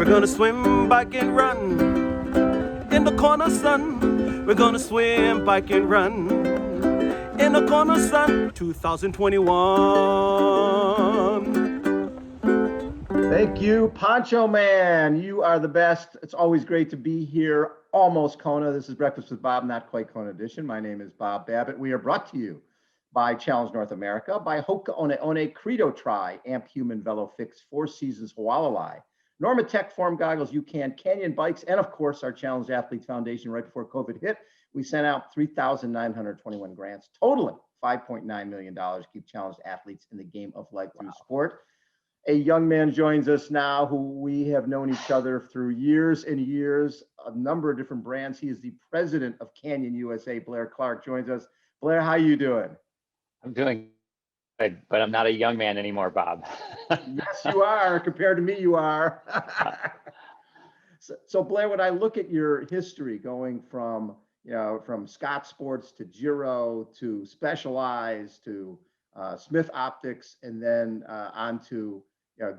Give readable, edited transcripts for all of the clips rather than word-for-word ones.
gonna swim, bike, and run in the corner sun. We're gonna swim, bike, and run in the corner sun. 2021. Thank you, Poncho Man. You are the best. It's always great to be here. Almost Kona. This is Breakfast with Bob, not quite Kona edition. My name is Bob Babbitt. We are brought to you by Challenge North America, by Hoka One One, Credo Tri, Amp Human Velo Fix, Four Seasons Hualalai, Normatec Form Goggles, UCAN, Canyon Bikes, and of course, our Challenge Athletes Foundation. Right before COVID hit, we sent out 3,921 grants, totaling $5.9 million to keep challenged athletes in the game of life through sport. A young man joins us now who we have known each other through years and years, a number of different brands. He is the president of Canyon USA. Blair Clark joins us. Blair, how you doing? I'm doing good, but I'm not a young man anymore, Bob. Yes, you are. Compared to me, you are. So Blair, when I look at your history going from, from Scott Sports to Giro to Specialized to Smith Optics, and then on to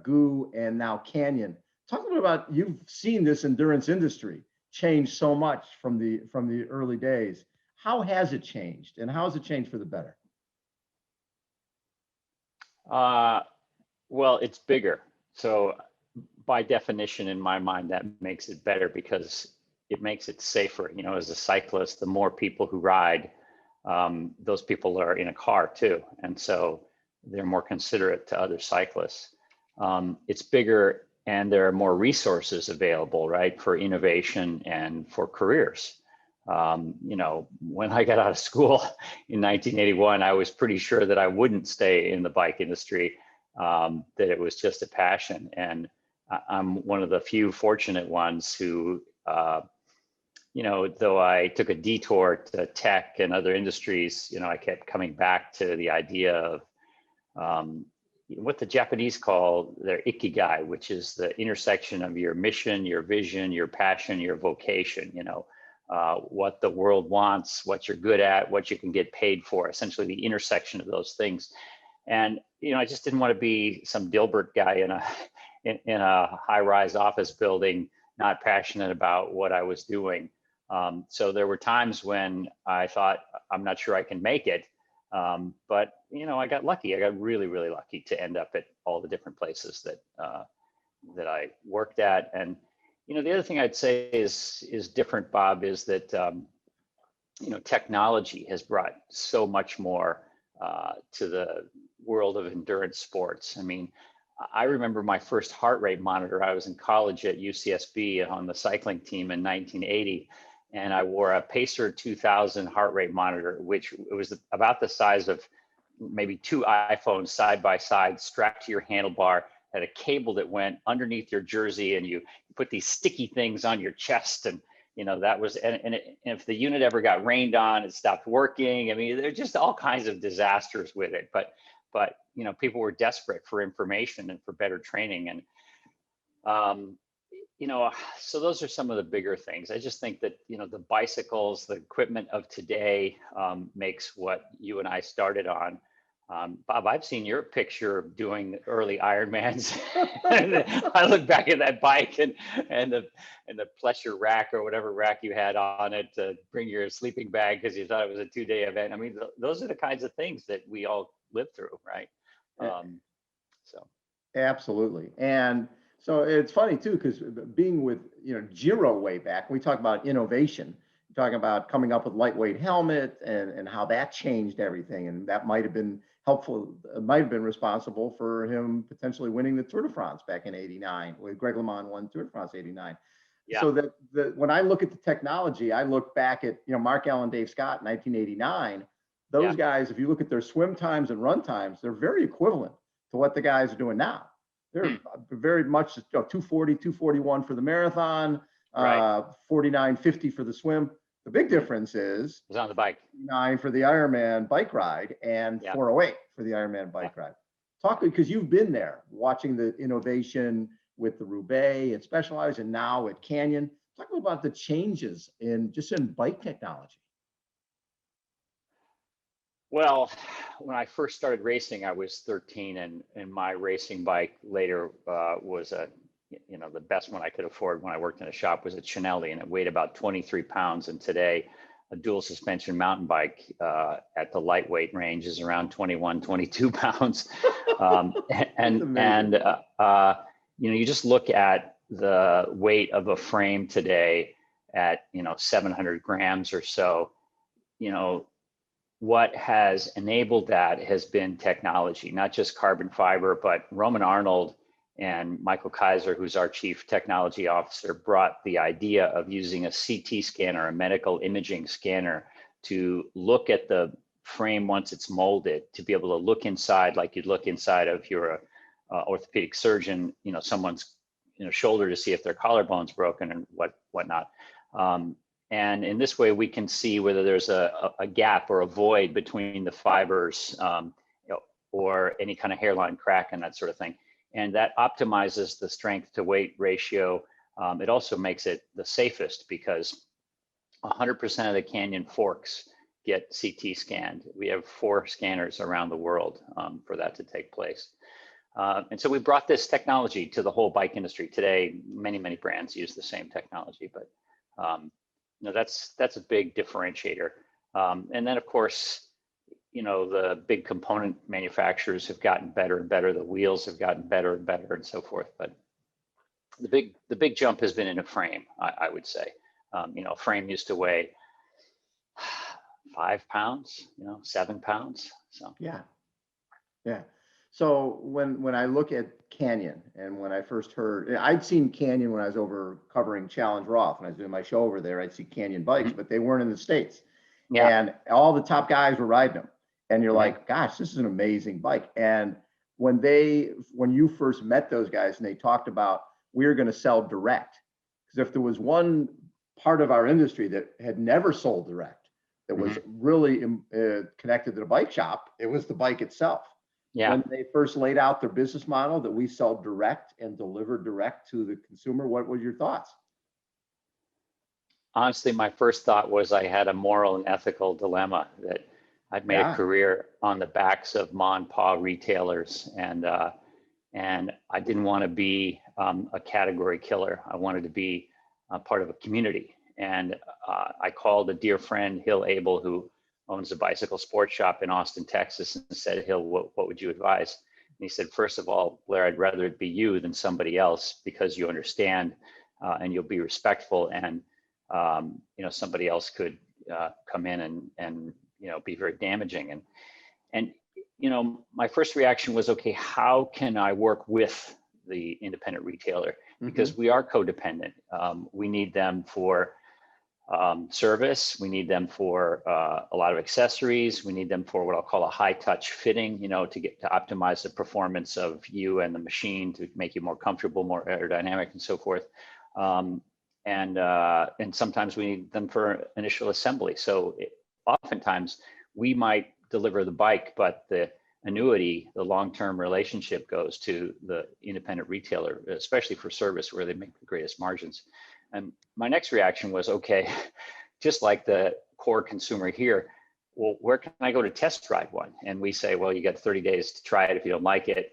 GU and now Canyon. Talk a little about, you've seen this endurance industry change so much from the early days. How has it changed, and how has it changed for the better? Well, it's bigger. So by definition, in my mind, that makes it better because it makes it safer. You know, as a cyclist, the more people who ride, those people are in a car too. And so they're more considerate to other cyclists. It's bigger, and there are more resources available, right, for innovation and for careers. When I got out of school in 1981, I was pretty sure that I wouldn't stay in the bike industry, that it was just a passion. And I'm one of the few fortunate ones who, though I took a detour to tech and other industries, I kept coming back to the idea of what the Japanese call their ikigai, which is the intersection of your mission, your vision, your passion, your vocation, what the world wants, what you're good at, what you can get paid for, essentially the intersection of those things. And, I just didn't want to be some Dilbert guy in a high-rise office building, not passionate about what I was doing. So there were times when I thought, I'm not sure I can make it. But I got lucky. I got really, really lucky to end up at all the different places that I worked at. And the other thing I'd say is different, Bob, is that technology has brought so much more to the world of endurance sports. I mean, I remember my first heart rate monitor. I was in college at UCSB on the cycling team in 1980. And I wore a Pacer 2000 heart rate monitor, which was about the size of maybe two iPhones side by side, strapped to your handlebar, had a cable that went underneath your jersey, and you put these sticky things on your chest. And, that was, and if the unit ever got rained on, it stopped working. I mean, there are just all kinds of disasters with it. But people were desperate for information and for better training. And, so those are some of the bigger things. I just think that, the bicycles, the equipment of today makes what you and I started on. Bob, I've seen your picture of doing early Ironmans. I look back at that bike and the pleasure rack or whatever rack you had on it to bring your sleeping bag because you thought it was a 2-day event. I mean, those are the kinds of things that we all lived through, right? Absolutely. And so it's funny too, because being with, Giro way back, we talk about innovation, talking about coming up with lightweight helmet and how that changed everything. And that might have been helpful, might have been responsible for him potentially winning the Tour de France back in '89, when Greg LeMond won Tour de France '89. Yeah. So that when I look at the technology, I look back at, Mark Allen, Dave Scott, 1989, those guys, if you look at their swim times and run times, they're very equivalent to what the guys are doing now. They're very much 240, 241 for the marathon, right. 49.50 for the swim. The big difference is it's on the bike. 9 for the Ironman bike ride and 408 for the Ironman bike ride. Talk, because you've been there watching the innovation with the Roubaix and Specialized and now at Canyon. Talk about the changes in bike technology. Well, when I first started racing, I was 13, and my racing bike later was a the best one I could afford when I worked in a shop was a Chinelli, and it weighed about 23 pounds. And today, a dual suspension mountain bike at the lightweight range is around 21, 22 pounds. You just look at the weight of a frame today at 700 grams or so. What has enabled that has been technology, not just carbon fiber, but Roman Arnold and Michael Kaiser, who's our chief technology officer, brought the idea of using a CT scanner, a medical imaging scanner, to look at the frame once it's molded, to be able to look inside like you'd look inside of your orthopedic surgeon, someone's shoulder, to see if their collarbone's broken and whatnot. And in this way, we can see whether there's a gap or a void between the fibers, or any kind of hairline crack and that sort of thing. And that optimizes the strength to weight ratio. It also makes it the safest, because 100% of the Canyon forks get CT scanned. We have 4 scanners around the world for that to take place. And so we brought this technology to the whole bike industry. Today, many brands use the same technology, but that's a big differentiator. And then, of course, the big component manufacturers have gotten better and better. The wheels have gotten better and better, and so forth. But the big jump has been in a frame, I would say. A frame used to weigh 5 pounds, 7 pounds. So yeah. So when I look at Canyon, and when I first heard, I'd seen Canyon when I was over covering Challenge Roth. When I was doing my show over there, I'd see Canyon bikes, but they weren't in the States. Yeah. And all the top guys were riding them. And you're like, gosh, this is an amazing bike. And when you first met those guys and they talked about, we're going to sell direct, because if there was one part of our industry that had never sold direct, that was really connected to the bike shop, it was the bike itself. Yeah. When they first laid out their business model, that we sell direct and deliver direct to the consumer, what were your thoughts? Honestly, my first thought was I had a moral and ethical dilemma, that I'd made a career on the backs of mom and pop retailers, and I didn't want to be a category killer. I wanted to be a part of a community. And I called a dear friend, Hill Abel, who owns a bicycle sports shop in Austin, Texas, and said, Hill, what would you advise? And he said, first of all, Blair, I'd rather it be you than somebody else, because you understand and you'll be respectful, and somebody else could come in and be very damaging. And my first reaction was, okay, how can I work with the independent retailer? Because we are codependent. We need them for service. We need them for a lot of accessories. We need them for what I'll call a high touch fitting, to optimize the performance of you and the machine, to make you more comfortable, more aerodynamic, and so forth. And sometimes we need them for initial assembly. So oftentimes we might deliver the bike, but the annuity, the long-term relationship, goes to the independent retailer, especially for service, where they make the greatest margins. And my next reaction was, okay, just like the core consumer here, well, where can I go to test ride one? And we say, well, you got 30 days to try it. If you don't like it,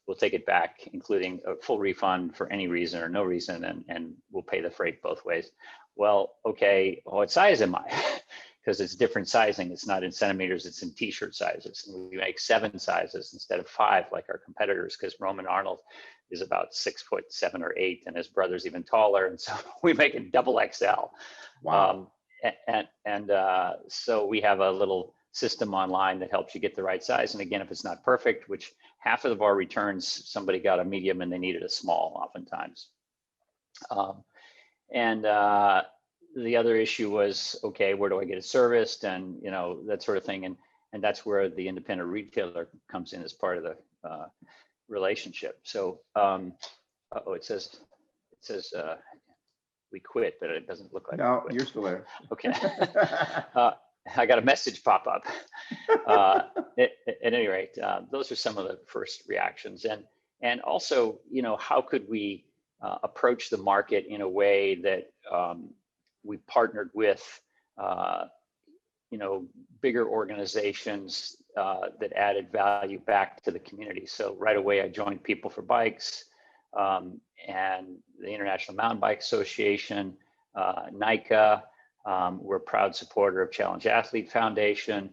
we'll take it back, including a full refund for any reason or no reason, and we'll pay the freight both ways. Well, okay, what size am I? Because it's different sizing. It's not in centimeters, it's in t-shirt sizes. And we make 7 sizes instead of 5 like our competitors, because Roman Arnold is about 6'7" or 8, and his brother's even taller. And so we make it double XL. Wow. So we have a little system online that helps you get the right size. And again, if it's not perfect, which half of our returns, somebody got a medium and they needed a small oftentimes. The other issue was, okay, where do I get it serviced, and that sort of thing, and that's where the independent retailer comes in as part of the relationship. So, it says we quit, but it doesn't look like. No, you're still there. Okay. I got a message pop up. At any rate, those are some of the first reactions, and also, how could we approach the market in a way that we partnered with, bigger organizations that added value back to the community. So right away, I joined People for Bikes. and the International Mountain Bike Association, NICA. We're a proud supporter of Challenge Athlete Foundation.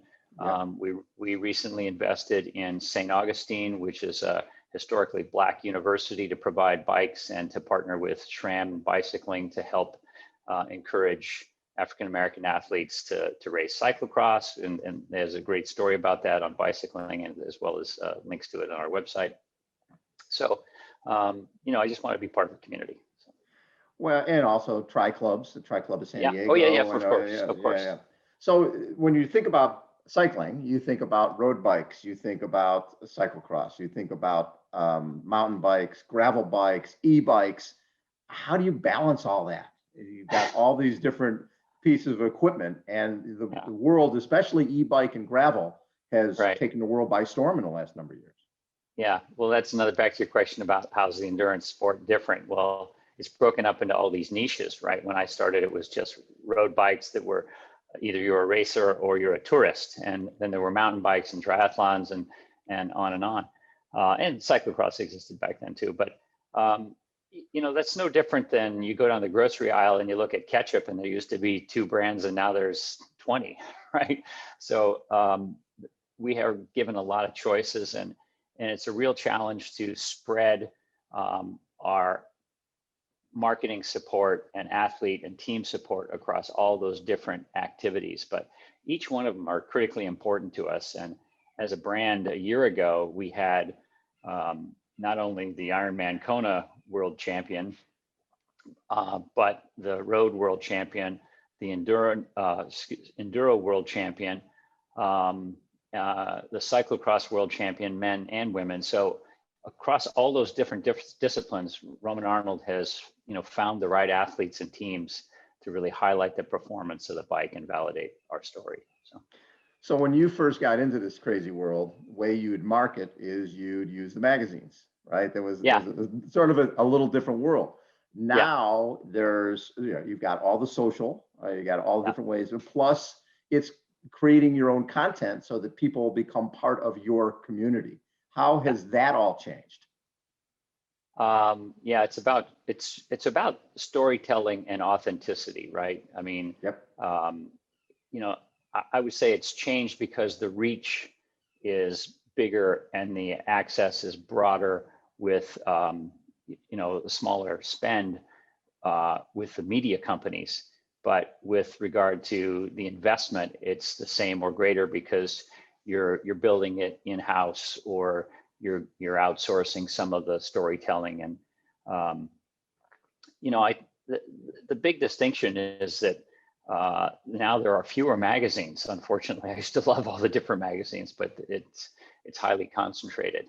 We recently invested in St. Augustine, which is a historically Black university, to provide bikes and to partner with SRAM Bicycling to help encourage African-American athletes to race cyclocross. And there's a great story about that on bicycling, and as well as links to it on our website. So, I just want to be part of the community. So. Well, and also Tri-Clubs, the Tri-Club of San Diego. Oh, yeah, of course. Yeah. So when you think about cycling, you think about road bikes, you think about cyclocross, you think about mountain bikes, gravel bikes, e-bikes. How do you balance all that? You've got all these different pieces of equipment, and the world, especially e-bike and gravel, has taken the world by storm in the last number of years. Yeah, well, that's another back to your question about how's the endurance sport different. Well, it's broken up into all these niches, right? When I started, it was just road bikes that were either you're a racer or you're a tourist. And then there were mountain bikes and triathlons and on and on. And cyclocross existed back then too. But, that's no different than you go down the grocery aisle and you look at ketchup, and there used to be 2 brands and now there's 20, right? So we are given a lot of choices, and it's a real challenge to spread our marketing support and athlete and team support across all those different activities. But each one of them are critically important to us. And as a brand, a year ago, we had not only the Ironman Kona world champion, but the road world champion, the Enduro world champion, the cyclocross world champion, men and women. So across all those different disciplines, Roman Arnold has found the right athletes and teams to really highlight the performance of the bike and validate our story. So when you first got into this crazy world, the way you would market is you'd use the magazines, right? There was sort of a little different world. Now there's, you've got all the social, you got all the different ways, plus it's creating your own content so that people become part of your community. How has that all changed? It's about storytelling and authenticity, right? I mean, I would say it's changed because the reach is bigger and the access is broader with the smaller spend with the media companies. But with regard to the investment, it's the same or greater because you're building it in-house, or you're outsourcing some of the storytelling. And the big distinction is that now there are fewer magazines. Unfortunately, I used to love all the different magazines, but it's highly concentrated.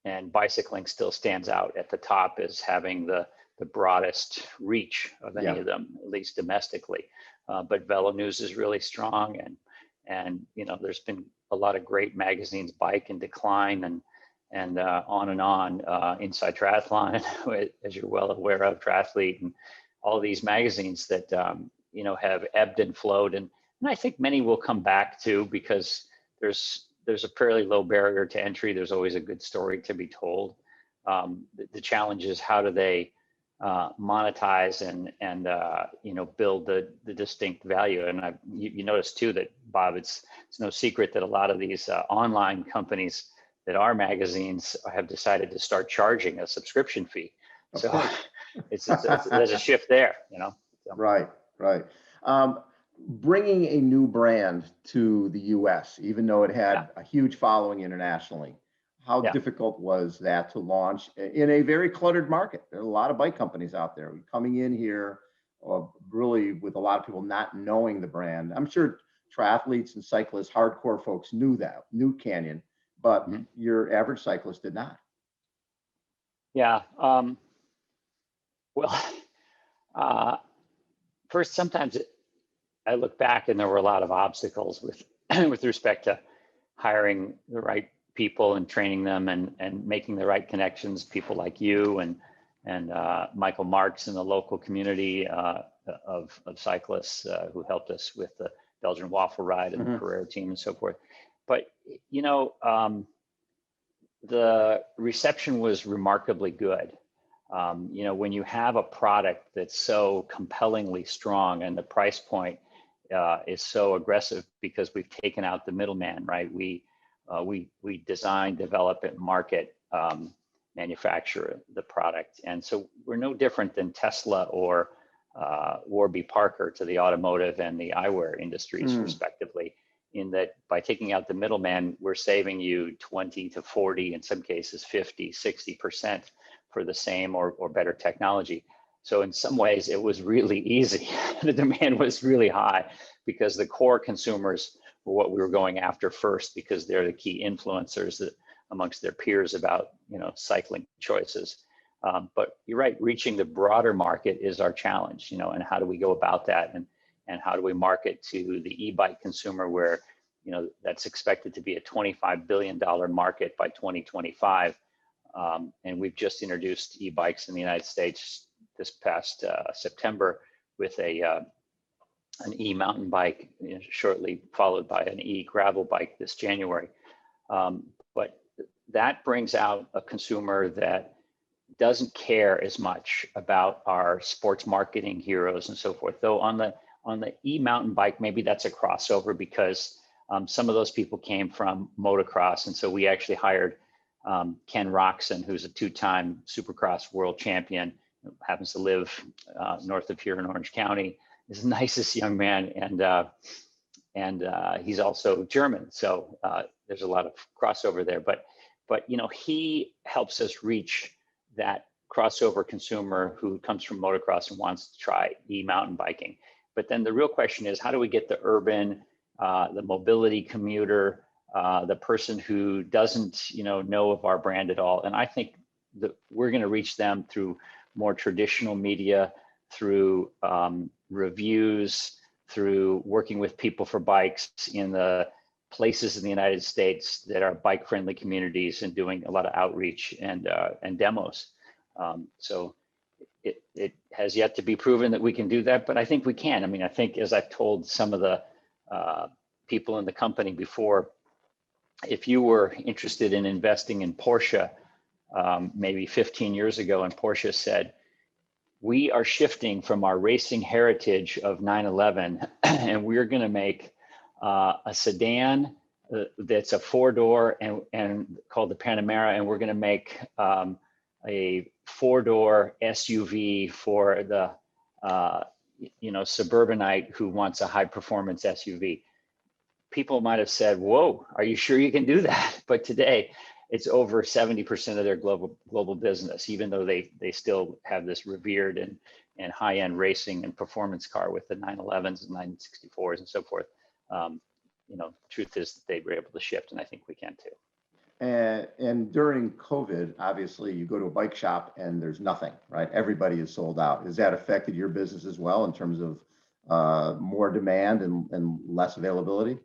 And bicycling still stands out at the top as having the broadest reach of any of them, at least domestically. But Velo News is really strong, and there's been a lot of great magazines, Bike and Decline, and on, Inside Triathlon, as you're well aware of, Triathlete, and all these magazines that have ebbed and flowed, and I think many will come back to, because there's a fairly low barrier to entry. There's always a good story to be told. The challenge is, how do they monetize and build the distinct value? And you notice too that, Bob, it's no secret that a lot of these online companies that are magazines have decided to start charging a subscription fee. So there's a shift there, So. Right. Bringing a new brand to the U.S., even though it had a huge following internationally, how difficult was that to launch in a very cluttered market? There are a lot of bike companies out there coming in here, really with a lot of people not knowing the brand. I'm sure triathletes and cyclists, hardcore folks knew Canyon, but your average cyclist did not. Yeah. First, sometimes I look back and there were a lot of obstacles with respect to hiring the right people and training them and making the right connections. People like you and Michael Marks in the local community of cyclists who helped us with the Belgian Waffle Ride and the Carrera team and so forth. But the reception was remarkably good. When you have a product that's so compellingly strong and the price point is so aggressive because we've taken out the middleman, right? We design, develop, and market, manufacture the product, and so we're no different than Tesla or Warby Parker to the automotive and the eyewear industries, respectively. In that, by taking out the middleman, we're saving you 20 to 40, in some cases 50, 60% for the same or better technology. So in some ways, it was really easy. The demand was really high because the core consumers were what we were going after first, because they're the key influencers amongst their peers about cycling choices. But you're right, reaching the broader market is our challenge, and how do we go about that? And how do we market to the e-bike consumer, where that's expected to be a $25 billion market by 2025. And we've just introduced e-bikes in the United States this past September with an e-mountain bike, shortly followed by an e-gravel bike this January. But that brings out a consumer that doesn't care as much about our sports marketing heroes and so forth. Though on the e-mountain bike, maybe that's a crossover, because some of those people came from motocross. And so we actually hired Ken Roxon, who's a two-time Supercross world champion, happens to live north of here in Orange County. He's the nicest young man, and he's also German. So there's a lot of crossover there. But he helps us reach that crossover consumer who comes from motocross and wants to try e-mountain biking. But then the real question is, how do we get the urban, the mobility commuter, the person who doesn't, know of our brand at all? And I think that we're going to reach them through more traditional media, through reviews, through working with People for Bikes in the places in the United States that are bike-friendly communities, and doing a lot of outreach and demos. So it has yet to be proven that we can do that, but I think we can. I mean, I think, as I've told some of the people in the company before, if you were interested in investing in Porsche maybe 15 years ago, and Porsche said, we are shifting from our racing heritage of 911 and we're going to make a sedan that's a four-door and called the Panamera, and we're going to make a four-door SUV for the suburbanite who wants a high-performance SUV. People might have said, "Whoa, are you sure you can do that?" But today, it's over 70% of their global business, even though they still have this revered and high-end racing and performance car with the 911s and 964s and so forth. Truth is that they were able to shift, and I think we can too. And during COVID, obviously, you go to a bike shop and there's nothing, right? Everybody is sold out. Has that affected your business as well in terms of more demand and less availability?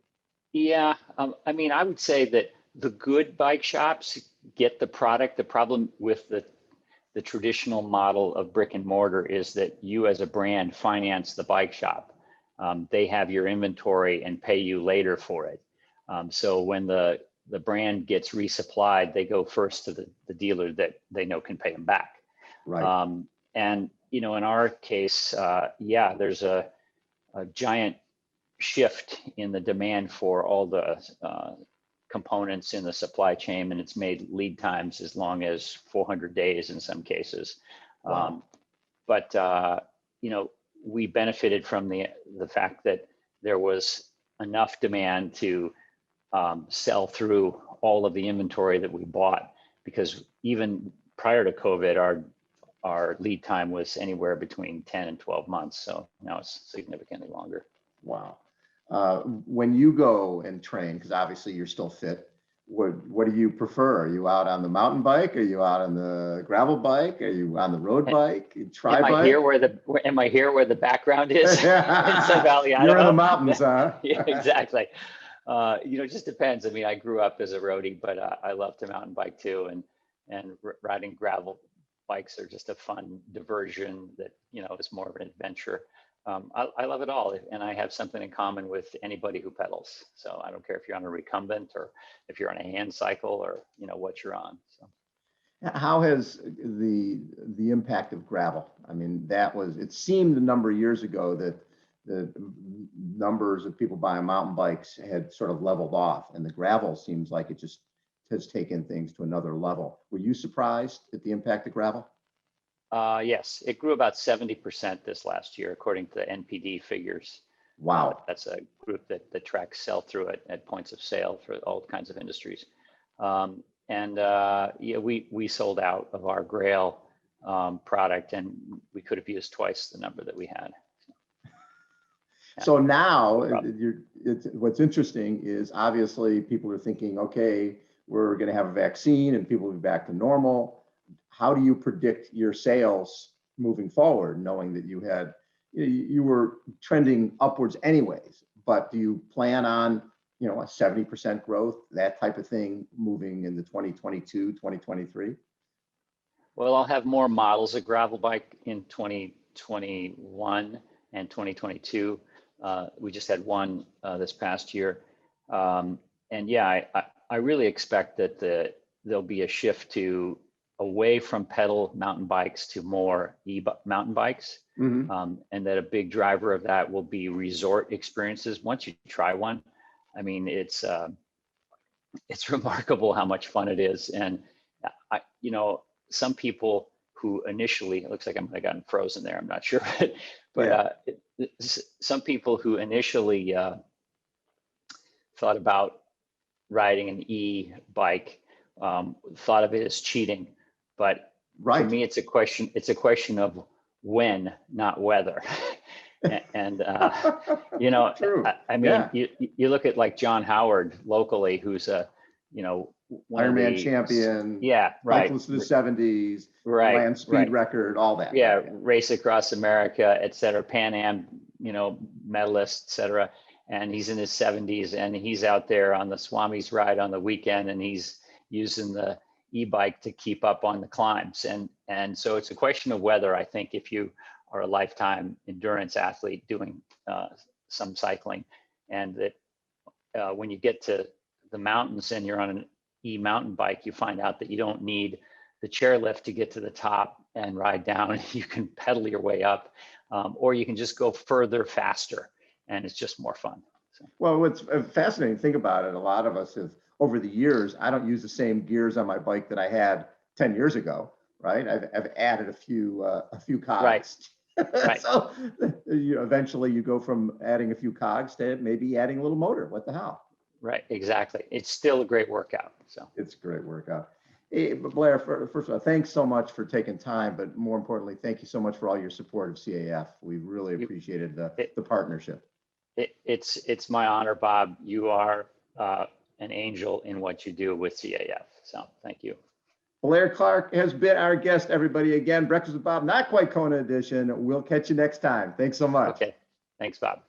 Yeah, I mean, I would say that the good bike shops get the product. The problem with the traditional model of brick and mortar is that you, as a brand, finance the bike shop. They have your inventory and pay you later for it. So when the brand gets resupplied, they go first to the dealer that they know can pay them back. Right. And in our case, there's a giant shift in the demand for all the components in the supply chain, and it's made lead times as long as 400 days in some cases. Wow. But we benefited from the fact that there was enough demand to sell through all of the inventory that we bought, because even prior to COVID, our lead time was anywhere between 10 and 12 months. So now it's significantly longer. Wow. When you go and train, because obviously you're still fit, what do you prefer? Are you out on the mountain bike? Are you out on the gravel bike? Are you on the road bike? Am I here where the background is? In Sun Valley, Idaho? You're in the mountains, huh? Yeah, exactly. It just depends. I mean, I grew up as a roadie, but I love to mountain bike too, and riding gravel bikes are just a fun diversion that is more of an adventure. I love it all, and I have something in common with anybody who pedals. So I don't care if you're on a recumbent or if you're on a hand cycle or what you're on. So How has the impact of gravel? I mean, it seemed a number of years ago that the numbers of people buying mountain bikes had sort of leveled off, and the gravel seems like it just has taken things to another level. Were you surprised at the impact of gravel? yes, it grew about 70% this last year, according to the NPD figures. Wow. That's a group that tracks sell-through at points of sale for all kinds of industries. Yeah, we sold out of our Grail product, and we could have used twice the number that we had. So now, what's interesting is obviously people are thinking, okay, we're going to have a vaccine and people will be back to normal. How do you predict your sales moving forward, knowing that you were trending upwards anyways? But do you plan on, a 70% growth, that type of thing, moving into 2022, 2023? Well, I'll have more models of gravel bike in 2021 and 2022. We just had one this past year. And yeah, I really expect that there'll be a shift away from pedal mountain bikes to more mountain bikes. Mm-hmm. And that a big driver of that will be resort experiences. Once you try one, I mean, it's remarkable how much fun it is. And some people who initially, it looks like I might have gotten frozen there, I'm not sure, but yeah. Some people who initially thought about riding an e-bike thought of it as cheating, but for me, it's a question of when, not whether. And True. I mean, yeah. you look at like John Howard locally, who's a Ironman champion, yeah, right, cyclist in the 70s, right, land speed record, all that. Yeah, race across America, et cetera, Pan Am, medalist, et cetera. And he's in his 70s, and he's out there on the Swami's ride on the weekend, and he's using the e-bike to keep up on the climbs. And so it's a question of whether, I think, if you are a lifetime endurance athlete doing some cycling, and that when you get to the mountains and you're on an e-mountain bike, you find out that you don't need the chairlift to get to the top and ride down. You can pedal your way up, or you can just go further, faster, and it's just more fun. So. Well, what's fascinating, think about it, a lot of us have, over the years, I don't use the same gears on my bike that I had 10 years ago, right? I've added a few cogs. Right. Right. So eventually you go from adding a few cogs to maybe adding a little motor. What the hell? Right, exactly. It's still a great workout. So it's a great workout. Hey, Blair, first of all, thanks so much for taking time, but more importantly, thank you so much for all your support of CAF. We really appreciated the partnership. It's my honor, Bob. You are an angel in what you do with CAF. So thank you. Blair Clark has been our guest, everybody. Again, Breakfast with Bob, not quite Kona edition. We'll catch you next time. Thanks so much. Okay. Thanks, Bob.